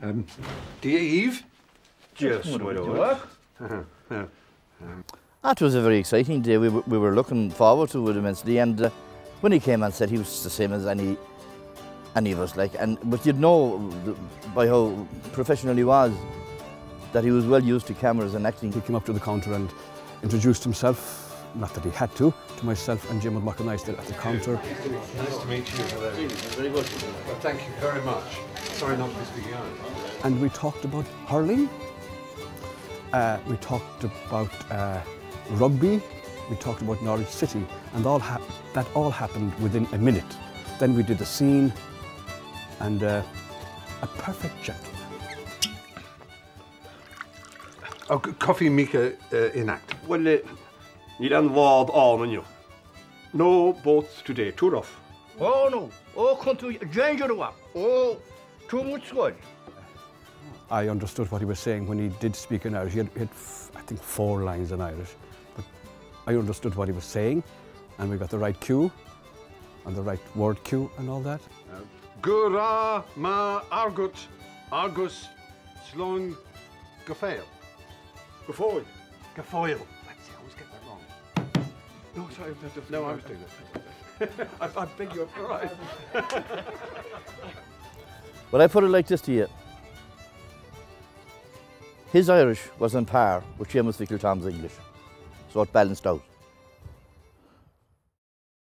Do you, Eve? Yes, my lord. That was a very exciting day. We were looking forward to it immensely, and when he came and said he was the same as any of us, but you'd know by how professional he was that he was well used to cameras and acting. He came up to the counter and introduced himself, not that he had to myself and Jim McInnes at the counter. Nice to meet you. Very good. Well, thank you very much. Sorry not to be speaking out. And we talked about hurling, we talked about rugby, we talked about Norwich City, and that all happened within a minute. Then we did the scene, and a perfect gentleman. Oh, coffee Mika in act. Well, you'll involve all on you. No boats today, too rough. Oh no, oh country, danger one. Oh, too much good. I understood what he was saying when he did speak in Irish. He had I think 4 lines in Irish, but I understood what he was saying, and we got the right cue, and the right word cue and all that. Gura ma argut, argus, slong, gafail. Gafoil. Gafoil. I always get that wrong. No, sorry, No, I was doing that. I beg your pardon. But I put it like this to you. His Irish was on par with Seamus Fickeltom's English, so it balanced out.